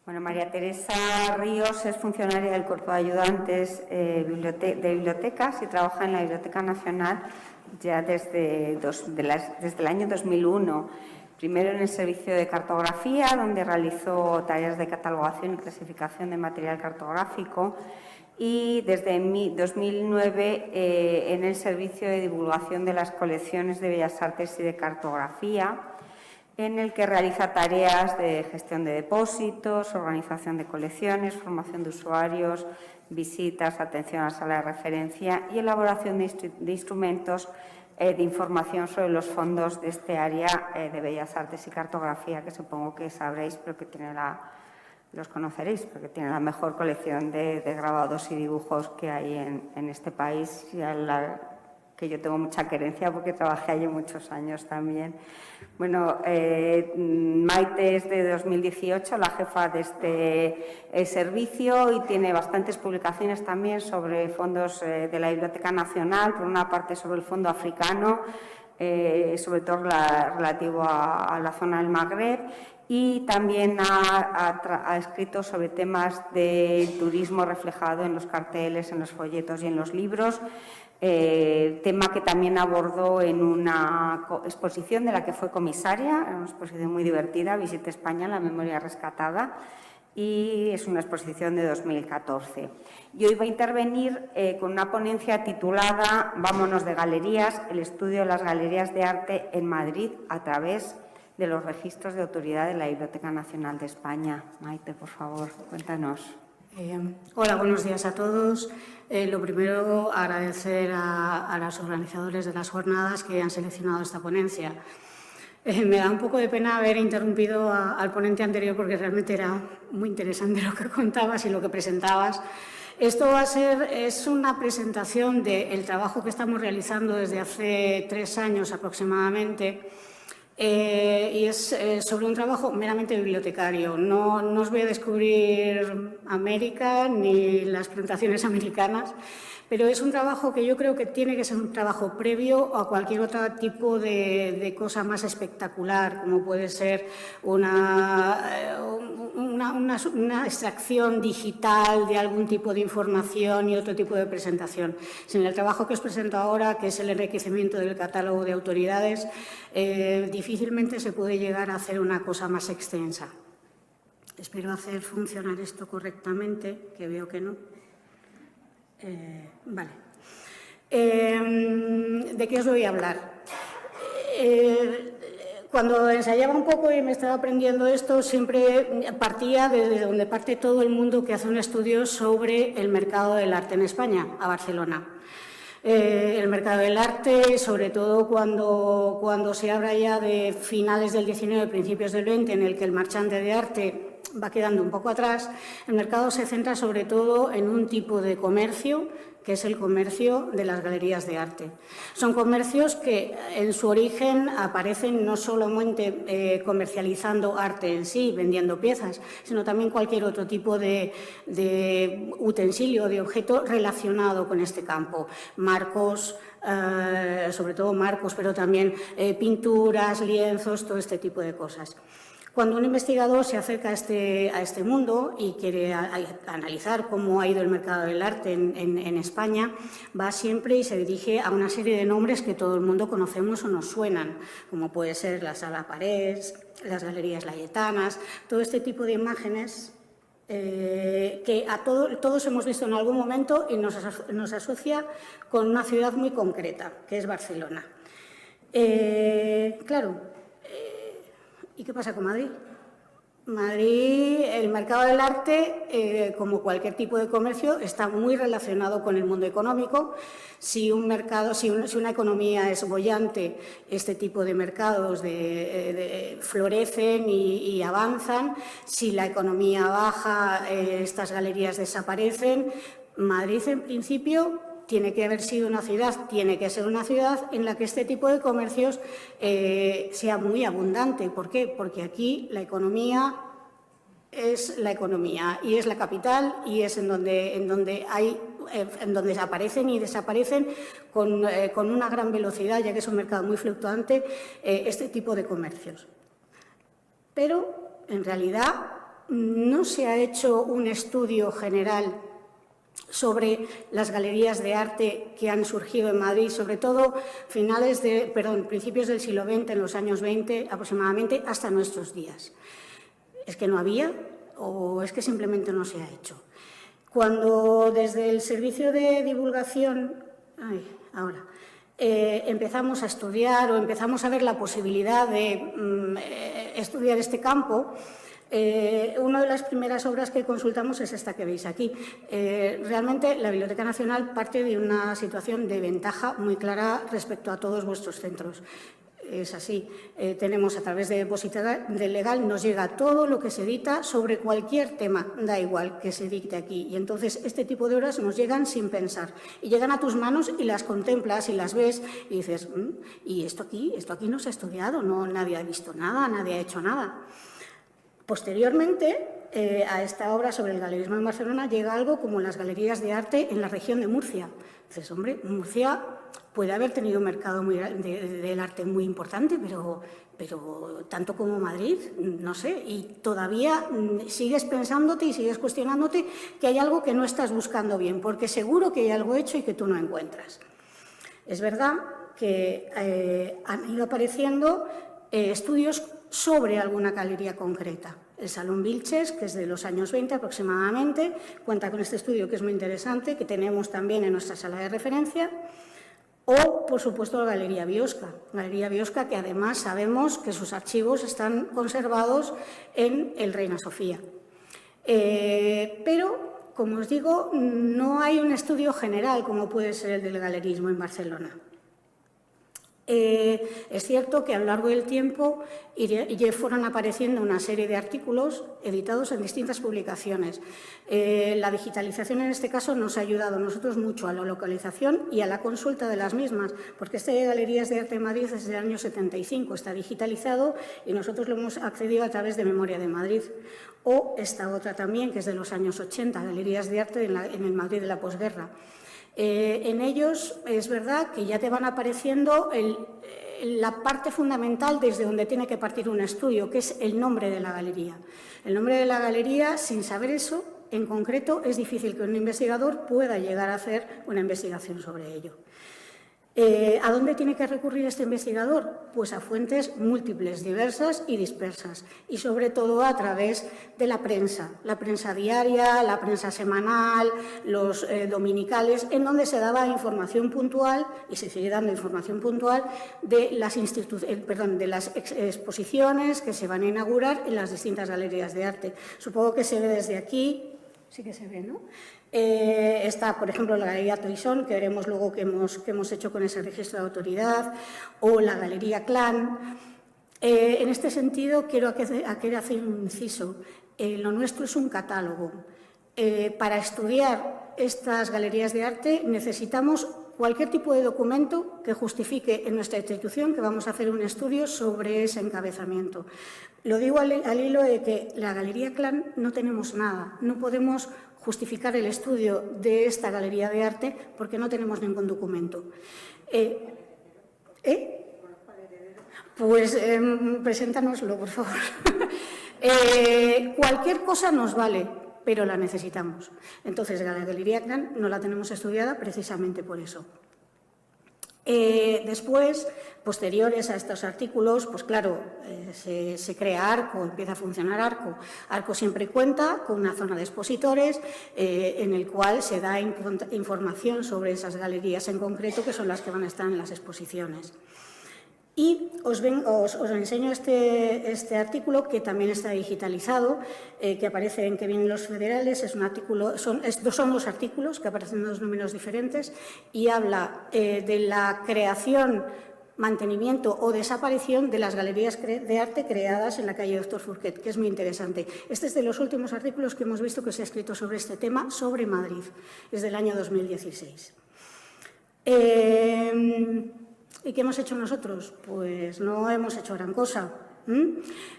Bueno, María Teresa Ríos es funcionaria del Cuerpo de Ayudantes de Bibliotecas y trabaja en la Biblioteca Nacional ya desde el año 2001. Primero en el servicio de cartografía, donde realizó tareas de catalogación y clasificación de material cartográfico, y desde 2009 en el servicio de divulgación de las colecciones de Bellas Artes y de cartografía, en el que realiza tareas de gestión de depósitos, organización de colecciones, formación de usuarios, visitas, atención a la sala de referencia y elaboración de instrumentos de información sobre los fondos de este área de Bellas Artes y cartografía, que supongo que sabréis, pero que los conoceréis, porque tiene la mejor colección de grabados y dibujos que hay en este país, y que yo tengo mucha querencia porque trabajé allí muchos años también. Bueno, Maite es de 2018, la jefa de este servicio, y tiene bastantes publicaciones también sobre fondos de la Biblioteca Nacional, por una parte sobre el fondo africano, sobre todo relativo a la zona del Magreb, y también ha escrito sobre temas de turismo reflejado en los carteles, en los folletos y en los libros, tema que también abordó en una exposición de la que fue comisaria, una exposición muy divertida, Visita España, la memoria rescatada, y es una exposición de 2014. Y hoy va a intervenir con una ponencia titulada Vámonos de galerías, el estudio de las galerías de arte en Madrid a través de los registros de autoridad de la Biblioteca Nacional de España. Maite, por favor, cuéntanos. Hola, buenos días a todos. Lo primero, agradecer a los organizadores de las jornadas que han seleccionado esta ponencia. Me da un poco de pena haber interrumpido al ponente anterior porque realmente era muy interesante lo que contabas y lo que presentabas. Esto es una presentación del trabajo que estamos realizando desde hace 3 años aproximadamente. Y es sobre un trabajo meramente bibliotecario. No os voy a descubrir América ni las presentaciones americanas, pero es un trabajo que yo creo que tiene que ser un trabajo previo a cualquier otro tipo de cosa más espectacular, como puede ser una extracción digital de algún tipo de información y otro tipo de presentación. Sin el trabajo que os presento ahora, que es el enriquecimiento del catálogo de autoridades, difícilmente se puede llegar a hacer una cosa más extensa. Espero hacer funcionar esto correctamente, que veo que no. Vale. ¿De qué os voy a hablar? Cuando ensayaba un poco y me estaba aprendiendo esto, siempre partía desde donde parte todo el mundo que hace un estudio sobre el mercado del arte en España, a Barcelona. El mercado del arte, sobre todo cuando se habla ya de finales del 19, principios del 20, en el que el marchante de arte va quedando un poco atrás, el mercado se centra sobre todo en un tipo de comercio, que es el comercio de las galerías de arte. Son comercios que en su origen aparecen no solamente comercializando arte en sí, vendiendo piezas, sino también cualquier otro tipo de utensilio, de objeto relacionado con este campo. Marcos, sobre todo marcos, pero también pinturas, lienzos, todo este tipo de cosas. Cuando un investigador se acerca a este mundo y quiere analizar cómo ha ido el mercado del arte en España, va siempre y se dirige a una serie de nombres que todo el mundo conocemos o nos suenan, como puede ser la Sala Parés, las Galerías Layetanas, todo este tipo de imágenes que todos hemos visto en algún momento y nos asocia con una ciudad muy concreta, que es Barcelona. Claro. ¿Y qué pasa con Madrid? Madrid, el mercado del arte, como cualquier tipo de comercio, está muy relacionado con el mundo económico. Si una economía es boyante, este tipo de mercados florecen y avanzan. Si la economía baja, estas galerías desaparecen. Madrid, en principio, tiene que haber sido una ciudad, tiene que ser una ciudad en la que este tipo de comercios sea muy abundante. ¿Por qué? Porque aquí la economía es la economía y es la capital y es en donde aparecen y desaparecen con una gran velocidad, ya que es un mercado muy fluctuante, este tipo de comercios. Pero, en realidad, no se ha hecho un estudio general sobre las galerías de arte que han surgido en Madrid, sobre todo principios del siglo XX, en los años 20 aproximadamente, hasta nuestros días. ¿Es que no había o es que simplemente no se ha hecho? Cuando desde el Servicio de Divulgación, empezamos a estudiar o empezamos a ver la posibilidad de estudiar este campo, una de las primeras obras que consultamos es esta que veis aquí. Realmente la Biblioteca Nacional parte de una situación de ventaja muy clara respecto a todos vuestros centros. Es así, tenemos a través de Depositaria Legal, nos llega todo lo que se edita sobre cualquier tema, da igual que se dicte aquí. Y entonces este tipo de obras nos llegan sin pensar y llegan a tus manos y las contemplas y las ves y dices, ¿y esto aquí no se ha estudiado? No, nadie ha visto nada, nadie ha hecho nada. Posteriormente, a esta obra sobre el galerismo en Barcelona llega algo como las galerías de arte en la región de Murcia. Dices, hombre, Murcia puede haber tenido un mercado del arte muy importante, pero tanto como Madrid, no sé, y todavía sigues pensándote y sigues cuestionándote que hay algo que no estás buscando bien, porque seguro que hay algo hecho y que tú no encuentras. Es verdad que han ido apareciendo estudios sobre alguna galería concreta. El Salón Vilches, que es de los años 20 aproximadamente, cuenta con este estudio que es muy interesante, que tenemos también en nuestra sala de referencia, o, por supuesto, la Galería Biosca, que además sabemos que sus archivos están conservados en el Reina Sofía. Pero, como os digo, no hay un estudio general como puede ser el del galerismo en Barcelona. Es cierto que a lo largo del tiempo ya fueron apareciendo una serie de artículos editados en distintas publicaciones. La digitalización en este caso nos ha ayudado a nosotros mucho a la localización y a la consulta de las mismas, porque este de Galerías de Arte de Madrid es desde el año 75, está digitalizado y nosotros lo hemos accedido a través de Memoria de Madrid. O esta otra también, que es de los años 80, Galerías de Arte en el Madrid de la posguerra. En ellos es verdad que ya te van apareciendo la parte fundamental desde donde tiene que partir un estudio, que es el nombre de la galería. El nombre de la galería, sin saber eso, en concreto, es difícil que un investigador pueda llegar a hacer una investigación sobre ello. ¿A dónde tiene que recurrir este investigador? Pues a fuentes múltiples, diversas y dispersas, y sobre todo a través de la prensa diaria, la prensa semanal, los dominicales, en donde se daba información puntual, y se sigue dando información puntual, de las exposiciones que se van a inaugurar en las distintas galerías de arte. Supongo que se ve desde aquí, sí que se ve, ¿no? Está, por ejemplo, la Galería Toisón, que veremos luego que hemos hecho con ese registro de autoridad, o la Galería Clan. En este sentido, quiero hacer un inciso. Lo nuestro es un catálogo. Para estudiar estas galerías de arte necesitamos cualquier tipo de documento que justifique en nuestra institución que vamos a hacer un estudio sobre ese encabezamiento. Lo digo al hilo de que la Galería Clan no tenemos nada, no podemos justificar el estudio de esta galería de arte porque no tenemos ningún documento. Pues preséntanoslo, por favor. Cualquier cosa nos vale, pero la necesitamos. Entonces, la Galería Clan no la tenemos estudiada precisamente por eso. Después, posteriores a estos artículos, pues claro, se crea Arco, empieza a funcionar Arco. Arco siempre cuenta con una zona de expositores en el cual se da información sobre esas galerías en concreto, que son las que van a estar en las exposiciones. Y os enseño este artículo, que también está digitalizado, que aparece en Que vienen los federales. Es un artículo, son dos artículos que aparecen en dos números diferentes y habla de la creación, mantenimiento o desaparición de las galerías de arte creadas en la calle Doctor Fourquet, que es muy interesante. Este es de los últimos artículos que hemos visto que se ha escrito sobre este tema, sobre Madrid, es del año 2016. ¿Y qué hemos hecho nosotros? Pues no hemos hecho gran cosa.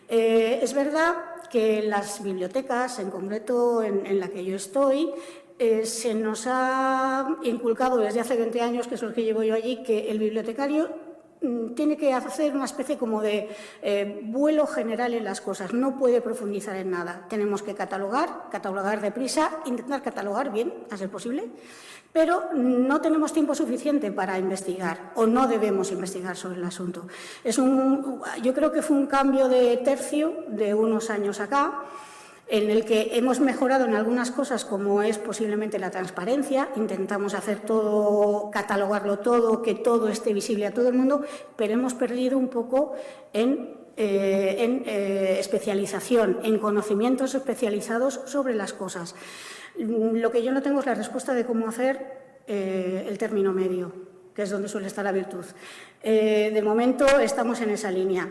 Es verdad que en las bibliotecas, en concreto en la que yo estoy, se nos ha inculcado desde hace 20 años, que es lo que llevo yo allí, que el bibliotecario tiene que hacer una especie como de vuelo general en las cosas, no puede profundizar en nada. Tenemos que catalogar deprisa, intentar catalogar bien, a ser posible, pero no tenemos tiempo suficiente para investigar o no debemos investigar sobre el asunto. Yo creo que fue un cambio de tercio de unos años acá, en el que hemos mejorado en algunas cosas, como es posiblemente la transparencia. Intentamos hacer todo, catalogarlo todo, que todo esté visible a todo el mundo, pero hemos perdido un poco en especialización, en conocimientos especializados sobre las cosas. Lo que yo no tengo es la respuesta de cómo hacer el término medio, que es donde suele estar la virtud. De momento estamos en esa línea.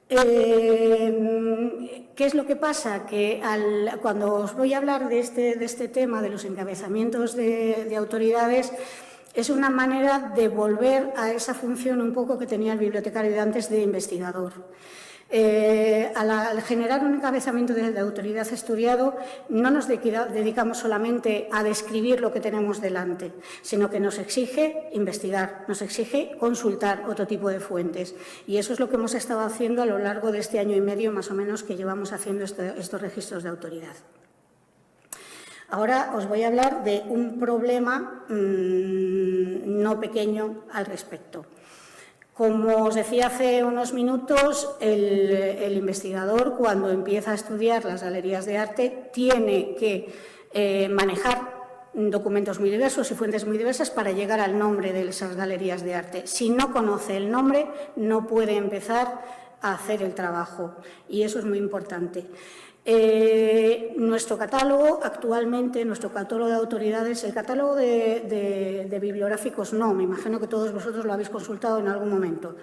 ¿Qué es lo que pasa? Que cuando os voy a hablar de este tema, de los encabezamientos de autoridades, es una manera de volver a esa función un poco que tenía el bibliotecario de antes de investigador. Al generar un encabezamiento de autoridad estudiado, no nos dedicamos solamente a describir lo que tenemos delante, sino que nos exige investigar, nos exige consultar otro tipo de fuentes. Y eso es lo que hemos estado haciendo a lo largo de este año y medio, más o menos, que llevamos haciendo estos registros de autoridad. Ahora os voy a hablar de un problema no pequeño al respecto. Como os decía hace unos minutos, el investigador, cuando empieza a estudiar las galerías de arte, tiene que manejar documentos muy diversos y fuentes muy diversas para llegar al nombre de esas galerías de arte. Si no conoce el nombre, no puede empezar a hacer el trabajo, y eso es muy importante. Nuestro catálogo, actualmente, nuestro catálogo de autoridades, el catálogo de bibliográficos no, me imagino que todos vosotros lo habéis consultado en algún momento.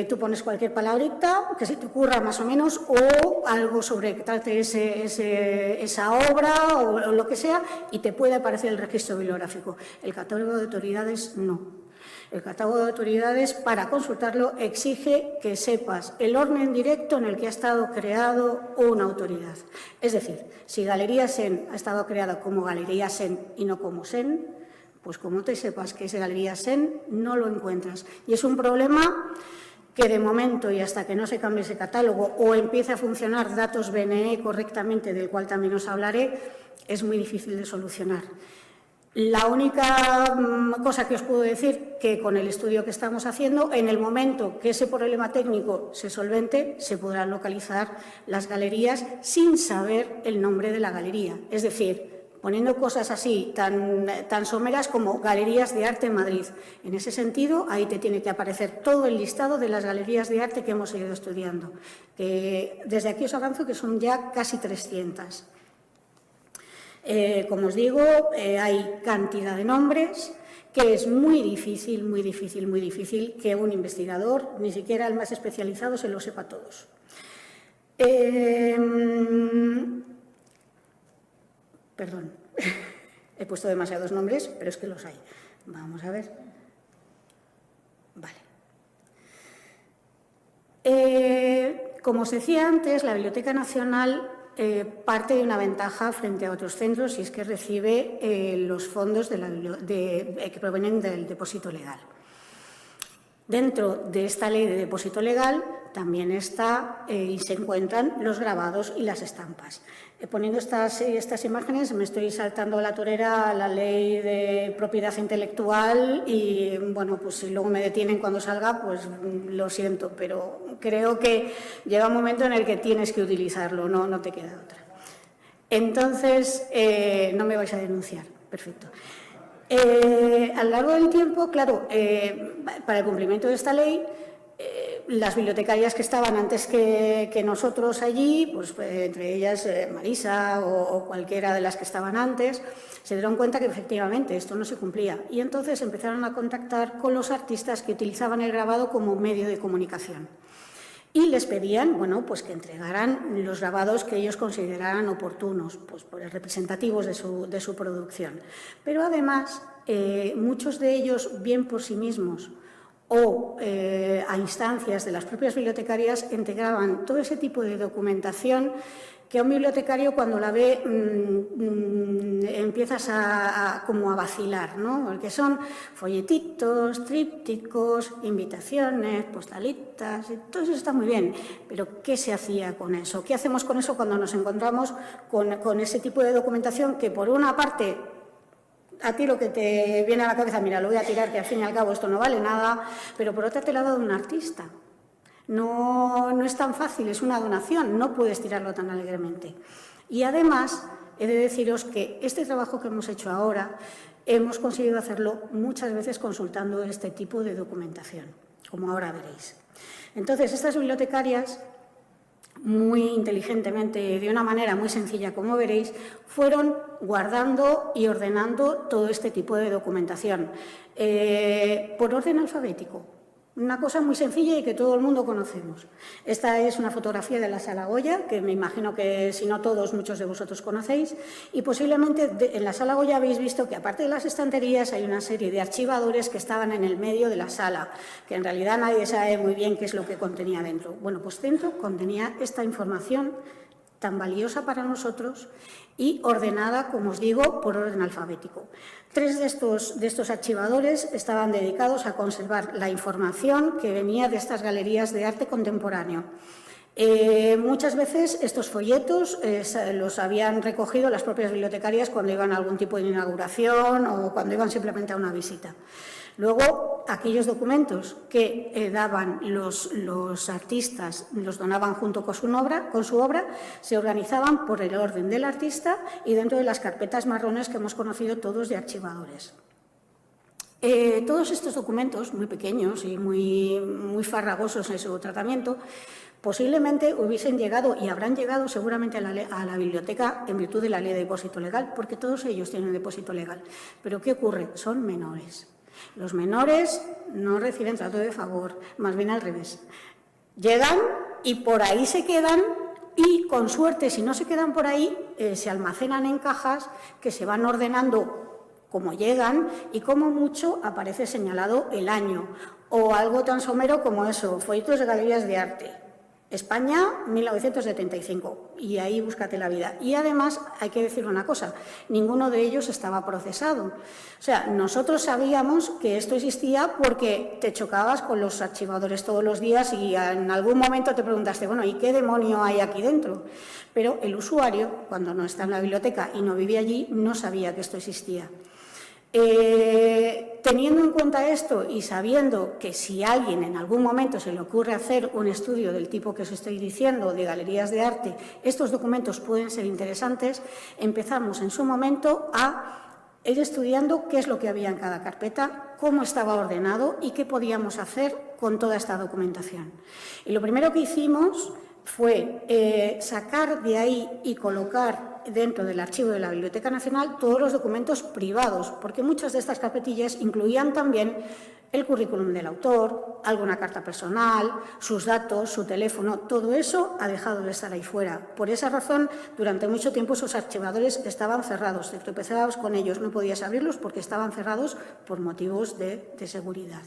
Tú pones cualquier palabrita que se te ocurra más o menos, o algo sobre que trate esa obra o lo que sea, y te puede aparecer el registro bibliográfico. El catálogo de autoridades no. El catálogo de autoridades, para consultarlo, exige que sepas el orden directo en el que ha estado creado una autoridad. Es decir, si Galería Sen ha estado creada como Galería Sen y no como Sen, pues como te sepas que es Galería Sen, no lo encuentras. Y es un problema que de momento, y hasta que no se cambie ese catálogo o empiece a funcionar Datos BNE correctamente, del cual también os hablaré, es muy difícil de solucionar. La única cosa que os puedo decir, que con el estudio que estamos haciendo, en el momento que ese problema técnico se solvente, se podrán localizar las galerías sin saber el nombre de la galería. Es decir, poniendo cosas así tan someras como Galerías de Arte en Madrid. En ese sentido, ahí te tiene que aparecer todo el listado de las galerías de arte que hemos ido estudiando. Desde aquí os avanzo que son ya casi 300. Como os digo, hay cantidad de nombres que es muy difícil que un investigador, ni siquiera el más especializado, se lo sepa todos. Perdón, he puesto demasiados nombres, pero es que los hay. Vamos a ver. Vale. Como os decía antes, la Biblioteca Nacional parte de una ventaja frente a otros centros, y es que recibe los fondos que provienen del depósito legal. Dentro de esta ley de depósito legal también está y se encuentran los grabados y las estampas. Poniendo estas imágenes me estoy saltando a la torera la ley de propiedad intelectual y, bueno, pues si luego me detienen cuando salga, pues lo siento, pero creo que llega un momento en el que tienes que utilizarlo, no te queda otra. Entonces, no me vais a denunciar. Perfecto. A lo largo del tiempo, claro, para el cumplimiento de esta ley, las bibliotecarias que estaban antes que nosotros allí, pues entre ellas Marisa o cualquiera de las que estaban antes, se dieron cuenta que efectivamente esto no se cumplía, y entonces empezaron a contactar con los artistas que utilizaban el grabado como medio de comunicación. Y les pedían, bueno, pues que entregaran los grabados que ellos consideraran oportunos, pues representativos de su producción. Pero además, muchos de ellos, bien por sí mismos o a instancias de las propias bibliotecarias, integraban todo ese tipo de documentación que a un bibliotecario cuando la ve empiezas como a vacilar, ¿no? Porque son folletitos, trípticos, invitaciones, postalitas, y todo eso está muy bien, pero ¿qué se hacía con eso? ¿Qué hacemos con eso cuando nos encontramos con ese tipo de documentación que por una parte a ti lo que te viene a la cabeza, mira, lo voy a tirar, que al fin y al cabo esto no vale nada, pero por otra te lo ha dado un artista? No es tan fácil, es una donación, no puedes tirarlo tan alegremente. Y además, he de deciros que este trabajo que hemos hecho ahora, hemos conseguido hacerlo muchas veces consultando este tipo de documentación, como ahora veréis. Entonces, estas bibliotecarias, muy inteligentemente, de una manera muy sencilla, como veréis, fueron guardando y ordenando todo este tipo de documentación por orden alfabético. Una cosa muy sencilla y que todo el mundo conocemos. Esta es una fotografía de la Sala Goya, que me imagino que, si no todos, muchos de vosotros conocéis, y posiblemente en la Sala Goya habéis visto que, aparte de las estanterías, hay una serie de archivadores que estaban en el medio de la sala, que en realidad nadie sabe muy bien qué es lo que contenía dentro. Bueno, pues dentro contenía esta información tan valiosa para nosotros y ordenada, como os digo, por orden alfabético. 3 de estos archivadores estaban dedicados a conservar la información que venía de estas galerías de arte contemporáneo. Muchas veces estos folletos los habían recogido las propias bibliotecarias cuando iban a algún tipo de inauguración o cuando iban simplemente a una visita. Luego, aquellos documentos que daban los artistas, los donaban junto con su obra, se organizaban por el orden del artista y dentro de las carpetas marrones que hemos conocido todos de archivadores. Todos estos documentos, muy pequeños y muy farragosos en su tratamiento, posiblemente hubiesen llegado y habrán llegado seguramente a la biblioteca en virtud de la ley de depósito legal, porque todos ellos tienen depósito legal. Pero ¿qué ocurre? Son menores. Los menores no reciben trato de favor, más bien al revés. Llegan y por ahí se quedan y, con suerte, si no se quedan por ahí, se almacenan en cajas que se van ordenando como llegan y como mucho aparece señalado el año o algo tan somero como eso, folletos de galerías de arte. España, 1975, y ahí búscate la vida. Y además, hay que decir una cosa, ninguno de ellos estaba procesado. O sea, nosotros sabíamos que esto existía porque te chocabas con los archivadores todos los días y en algún momento te preguntaste, bueno, ¿y qué demonio hay aquí dentro? Pero el usuario, cuando no está en la biblioteca y no vive allí, no sabía que esto existía. Teniendo en cuenta esto y sabiendo que si a alguien en algún momento se le ocurre hacer un estudio del tipo que os estoy diciendo, de galerías de arte, estos documentos pueden ser interesantes, empezamos en su momento a ir estudiando qué es lo que había en cada carpeta, cómo estaba ordenado y qué podíamos hacer con toda esta documentación. Y lo primero que hicimos fue sacar de ahí y colocar dentro del archivo de la Biblioteca Nacional todos los documentos privados, porque muchas de estas carpetillas incluían también el currículum del autor, alguna carta personal, sus datos, su teléfono, todo eso ha dejado de estar ahí fuera. Por esa razón, durante mucho tiempo esos archivadores estaban cerrados, te tropezabas con ellos, no podías abrirlos porque estaban cerrados por motivos de seguridad.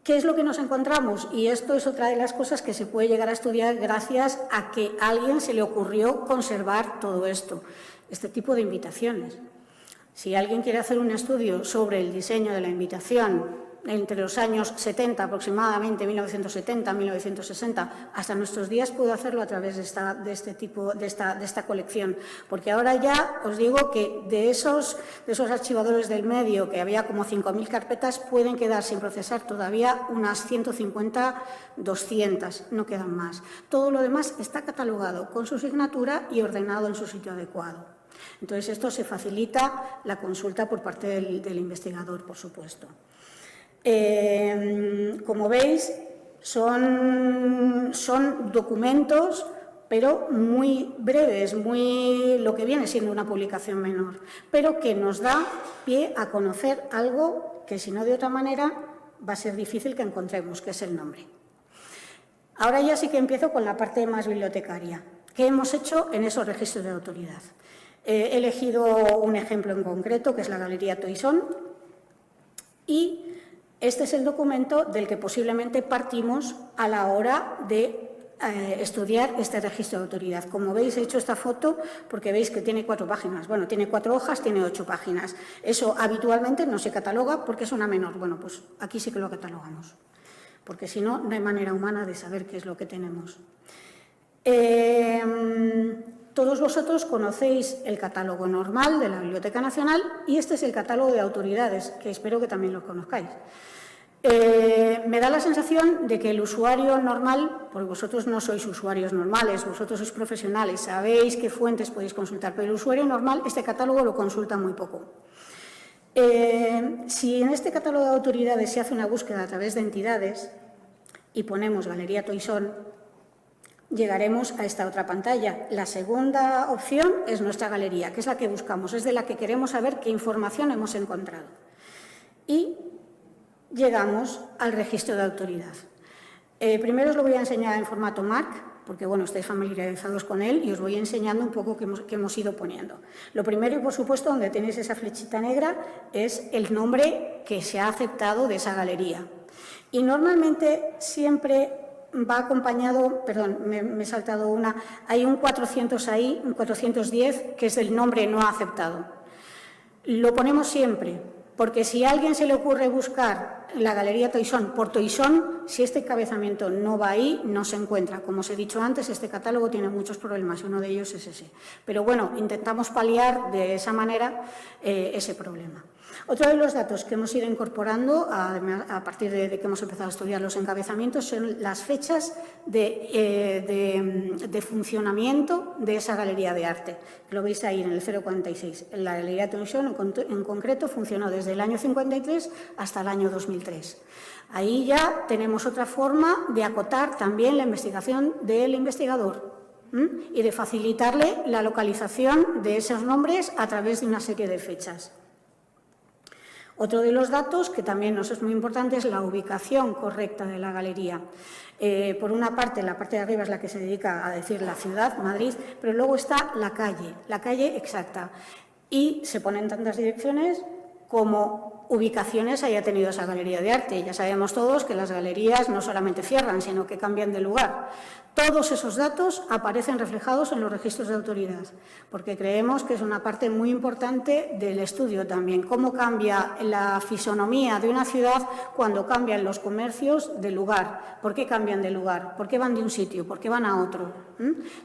¿Qué es lo que nos encontramos? Y esto es otra de las cosas que se puede llegar a estudiar gracias a que a alguien se le ocurrió conservar todo esto, este tipo de invitaciones. Si alguien quiere hacer un estudio sobre el diseño de la invitación entre los años 70 aproximadamente, 1970, 1960, hasta nuestros días, puedo hacerlo a través de esta colección, porque ahora ya os digo que de esos archivadores del medio, que había como 5.000 carpetas, pueden quedar sin procesar todavía unas 150, 200, no quedan más. Todo lo demás está catalogado con su signatura y ordenado en su sitio adecuado. Entonces, esto se facilita la consulta por parte del investigador, por supuesto. Como veis, son documentos, pero muy breves, lo que viene siendo una publicación menor, pero que nos da pie a conocer algo que, si no de otra manera, va a ser difícil que encontremos, que es el nombre. Ahora ya sí que empiezo con la parte más bibliotecaria. ¿Qué hemos hecho en esos registros de autoridad? He elegido un ejemplo en concreto, que es la Galería Toisón, y Este es el documento del que posiblemente partimos a la hora de estudiar este registro de autoridad. Como veis, he hecho esta foto porque veis que tiene 4 páginas. Bueno, tiene 4 hojas, tiene 8 páginas. Eso habitualmente no se cataloga porque es una menor. Bueno, pues aquí sí que lo catalogamos, porque si no, no hay manera humana de saber qué es lo que tenemos. Todos vosotros conocéis el catálogo normal de la Biblioteca Nacional y este es el catálogo de autoridades, que espero que también lo conozcáis. Me da la sensación de que el usuario normal, porque vosotros no sois usuarios normales, vosotros sois profesionales, sabéis qué fuentes podéis consultar, pero el usuario normal este catálogo lo consulta muy poco. Si en este catálogo de autoridades se hace una búsqueda a través de entidades y ponemos Galería Toisón, llegaremos a esta otra pantalla. La segunda opción es nuestra galería, que es la que buscamos, es de la que queremos saber qué información hemos encontrado. Y llegamos al registro de autoridad. Primero os lo voy a enseñar en formato MARC, porque bueno, estáis familiarizados con él y os voy enseñando un poco qué hemos ido poniendo. Lo primero, y por supuesto, donde tenéis esa flechita negra, es el nombre que se ha aceptado de esa galería. Y normalmente siempre va acompañado, perdón, me he saltado una, hay un 400 ahí, un 410, que es el nombre no aceptado. Lo ponemos siempre, porque si a alguien se le ocurre buscar la Galería Toisón por Toisón, si este encabezamiento no va ahí, no se encuentra. Como os he dicho antes, este catálogo tiene muchos problemas y uno de ellos es ese. Pero bueno, intentamos paliar de esa manera ese problema. Otro de los datos que hemos ido incorporando a partir de que hemos empezado a estudiar los encabezamientos son las fechas de funcionamiento de esa galería de arte. Lo veis ahí en el 046. La Galería Toisón en concreto funcionó desde el año 53 hasta el año 2003. Ahí ya tenemos otra forma de acotar también la investigación del investigador y de facilitarle la localización de esos nombres a través de una serie de fechas. Otro de los datos que también nos es muy importante es la ubicación correcta de la galería. Por una parte, la parte de arriba es la que se dedica a decir la ciudad, Madrid, pero luego está la calle exacta. Y se ponen tantas direcciones como ubicaciones haya tenido esa galería de arte. Ya sabemos todos que las galerías no solamente cierran, sino que cambian de lugar. Todos esos datos aparecen reflejados en los registros de autoridad, porque creemos que es una parte muy importante del estudio también, cómo cambia la fisonomía de una ciudad cuando cambian los comercios de lugar. ¿Por qué cambian de lugar? ¿Por qué van de un sitio? ¿Por qué van a otro?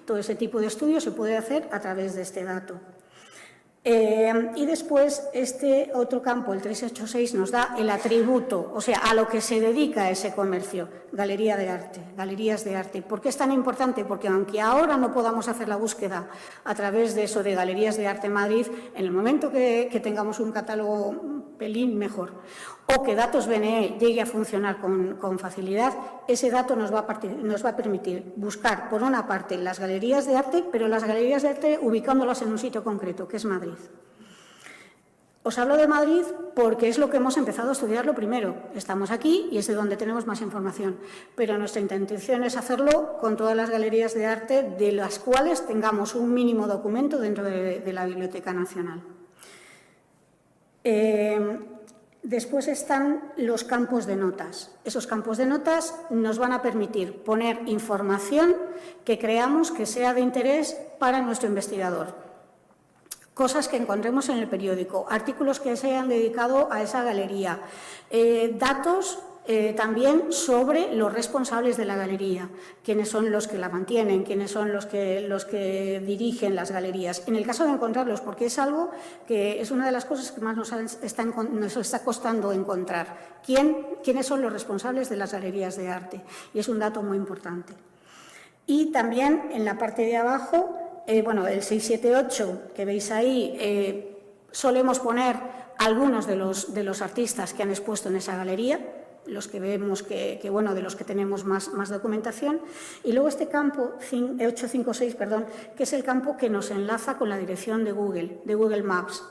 Todo ese tipo de estudio se puede hacer a través de este dato. Y después este otro campo, el 386, nos da el atributo, o sea, a lo que se dedica ese comercio, galería de arte, galerías de arte. ¿Por qué es tan importante? Porque aunque ahora no podamos hacer la búsqueda a través de eso de Galerías de Arte Madrid, en el momento que tengamos un catálogo un pelín mejor o que Datos BNE llegue a funcionar con facilidad, ese dato nos va a permitir buscar, por una parte, las galerías de arte, pero las galerías de arte ubicándolas en un sitio concreto, que es Madrid. Os hablo de Madrid porque es lo que hemos empezado a estudiar lo primero. Estamos aquí y es de donde tenemos más información, pero nuestra intención es hacerlo con todas las galerías de arte de las cuales tengamos un mínimo documento dentro de la Biblioteca Nacional. Después están los campos de notas. Esos campos de notas nos van a permitir poner información que creamos que sea de interés para nuestro investigador. Cosas que encontremos en el periódico, artículos que se hayan dedicado a esa galería, datos también sobre los responsables de la galería, quiénes son los que la mantienen, quiénes son los que dirigen las galerías. En el caso de encontrarlos, porque es algo que es una de las cosas que más nos está costando encontrar, quiénes son los responsables de las galerías de arte, y es un dato muy importante. Y también en la parte de abajo, bueno, el 678 que veis ahí, solemos poner algunos de los artistas que han expuesto en esa galería, los que vemos bueno, de los que tenemos más documentación, y luego este campo 856, perdón, que es el campo que nos enlaza con la dirección de Google Maps,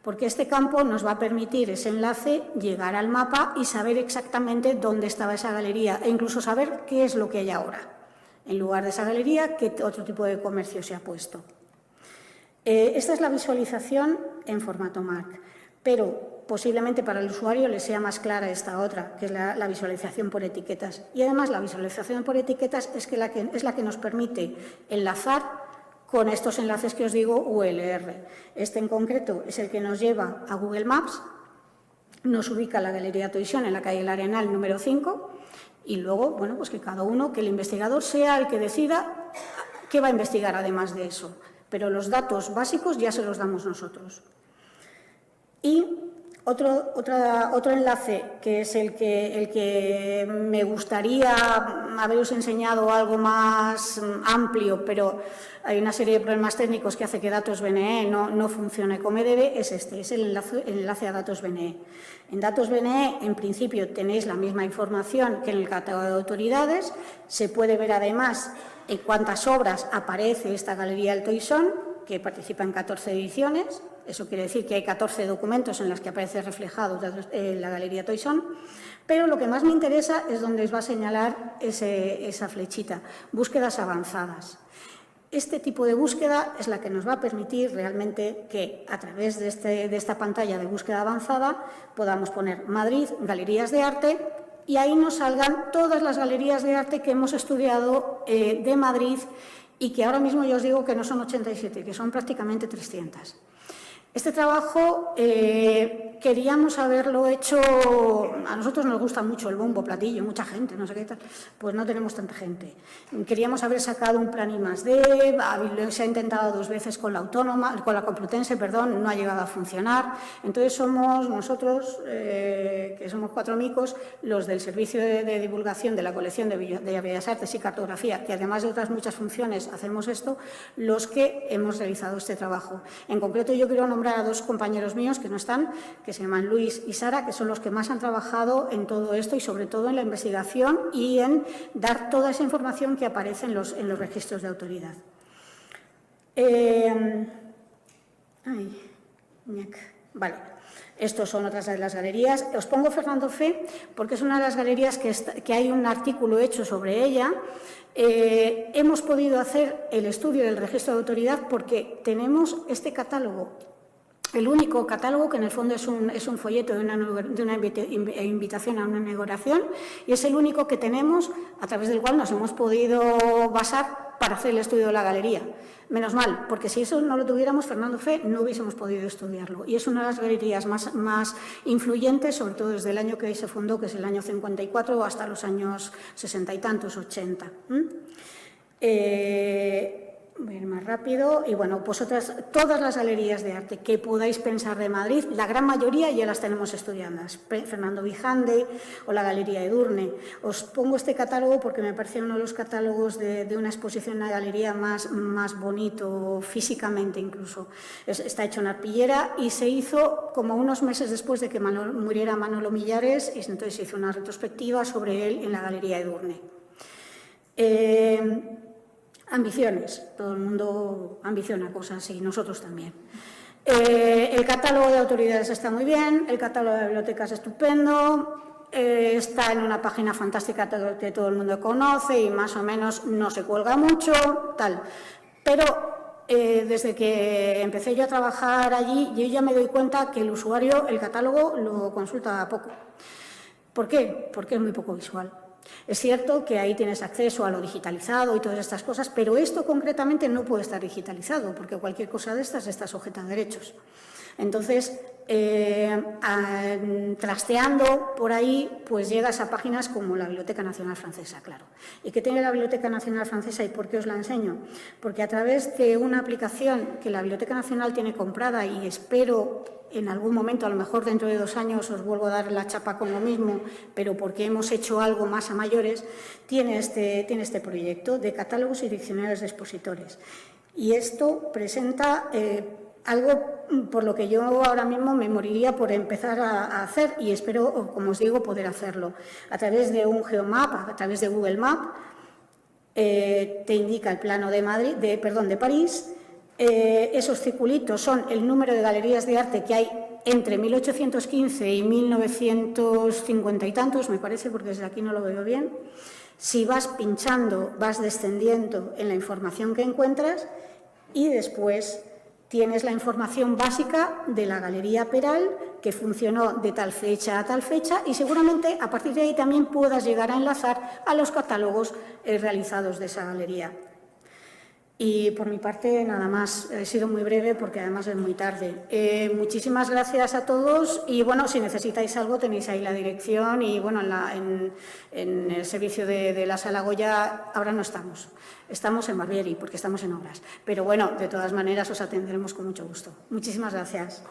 porque este campo nos va a permitir ese enlace, llegar al mapa y saber exactamente dónde estaba esa galería e incluso saber qué es lo que hay ahora. En lugar de esa galería, qué otro tipo de comercio se ha puesto. Esta es la visualización en formato MARC, pero posiblemente para el usuario le sea más clara esta otra, que es la visualización por etiquetas. Y además la visualización por etiquetas es la que nos permite enlazar con estos enlaces que os digo ULR. Este en concreto es el que nos lleva a Google Maps, nos ubica la Galería Toisón en la calle El Arenal número 5 y luego, bueno, pues que cada uno, que el investigador sea el que decida qué va a investigar además de eso. Pero los datos básicos ya se los damos nosotros. Y otro enlace, que es el que me gustaría haberos enseñado algo más amplio, pero hay una serie de problemas técnicos que hace que Datos BNE no funcione como debe, es este, es el enlace a Datos BNE. En Datos BNE, en principio, tenéis la misma información que en el catálogo de autoridades. Se puede ver además en cuántas obras aparece esta Galería del Toisón, que participa en 14 ediciones. Eso quiere decir que hay 14 documentos en los que aparece reflejado la Galería Toisón. Pero lo que más me interesa es donde os va a señalar esa flechita, búsquedas avanzadas. Este tipo de búsqueda es la que nos va a permitir realmente que a través de esta pantalla de búsqueda avanzada podamos poner Madrid, galerías de arte, y ahí nos salgan todas las galerías de arte que hemos estudiado de Madrid y que ahora mismo yo os digo que no son 87, que son prácticamente 300. Este trabajo queríamos haberlo hecho, a nosotros nos gusta mucho el bombo, platillo, mucha gente, no sé qué tal, pues no tenemos tanta gente. Queríamos haber sacado un plan I+D, se ha intentado 2 veces con la Complutense, perdón, no ha llegado a funcionar. Entonces somos nosotros, que somos 4 micos, los del Servicio de Divulgación de la Colección de Bellas Artes y Cartografía, que además de otras muchas funciones hacemos esto, los que hemos realizado este trabajo. En concreto yo quiero nombrar a 2 compañeros míos que no están, que se llaman Luis y Sara, que son los que más han trabajado en todo esto y sobre todo en la investigación y en dar toda esa información que aparece en los registros de autoridad. Vale, estos son otras de las galerías. Os pongo Fernando Fe porque es una de las galerías que hay un artículo hecho sobre ella. Hemos podido hacer el estudio del registro de autoridad porque tenemos este catálogo, el único catálogo que en el fondo es un folleto de una invitación a una inauguración, y es el único que tenemos a través del cual nos hemos podido basar para hacer el estudio de la galería. Menos mal, porque si eso no lo tuviéramos, Fernando Fe, no hubiésemos podido estudiarlo. Y es una de las galerías más influyentes, sobre todo desde el año que se fundó, que es el año 54, hasta los años 60 y tantos, 80. Voy a ir más rápido. Y bueno, pues todas las galerías de arte que podáis pensar de Madrid, la gran mayoría ya las tenemos estudiadas. Fernando Vijande o la Galería Edurne. Os pongo este catálogo porque me parece uno de los catálogos de una exposición en una galería más bonito, físicamente incluso. Está hecho en arpillera y se hizo como unos meses después de que muriera Manolo Millares, y entonces se hizo una retrospectiva sobre él en la Galería Edurne. Ambiciones, todo el mundo ambiciona cosas y nosotros también. El catálogo de autoridades está muy bien, el catálogo de bibliotecas es estupendo, está en una página fantástica que todo el mundo conoce y más o menos no se cuelga mucho, tal. Pero desde que empecé yo a trabajar allí, yo ya me doy cuenta que el usuario el catálogo lo consulta poco. ¿Por qué? Porque es muy poco visual. Es cierto que ahí tienes acceso a lo digitalizado y todas estas cosas, pero esto concretamente no puede estar digitalizado porque cualquier cosa de estas está sujeta a derechos. Entonces, trasteando por ahí, pues llegas a páginas como la Biblioteca Nacional Francesa, claro. ¿Y qué tiene la Biblioteca Nacional Francesa y por qué os la enseño? Porque a través de una aplicación que la Biblioteca Nacional tiene comprada y espero en algún momento, a lo mejor dentro de 2 años, os vuelvo a dar la chapa con lo mismo, pero porque hemos hecho algo más a mayores, tiene este proyecto de catálogos y diccionarios de expositores. Y esto presenta algo por lo que yo ahora mismo me moriría por empezar a hacer y espero, como os digo, poder hacerlo. A través de un geomap, a través de Google Map, te indica el plano de París. Esos circulitos son el número de galerías de arte que hay entre 1815 y 1950 y tantos, me parece, porque desde aquí no lo veo bien. Si vas pinchando, vas descendiendo en la información que encuentras y después tienes la información básica de la Galería Peral, que funcionó de tal fecha a tal fecha y seguramente a partir de ahí también puedas llegar a enlazar a los catálogos realizados de esa galería. Y por mi parte, nada más. He sido muy breve porque además es muy tarde. Muchísimas gracias a todos y, bueno, si necesitáis algo tenéis ahí la dirección y, bueno, en el servicio de la Sala Goya ahora no estamos. Estamos en Barbieri porque estamos en obras. Pero, bueno, de todas maneras os atenderemos con mucho gusto. Muchísimas gracias.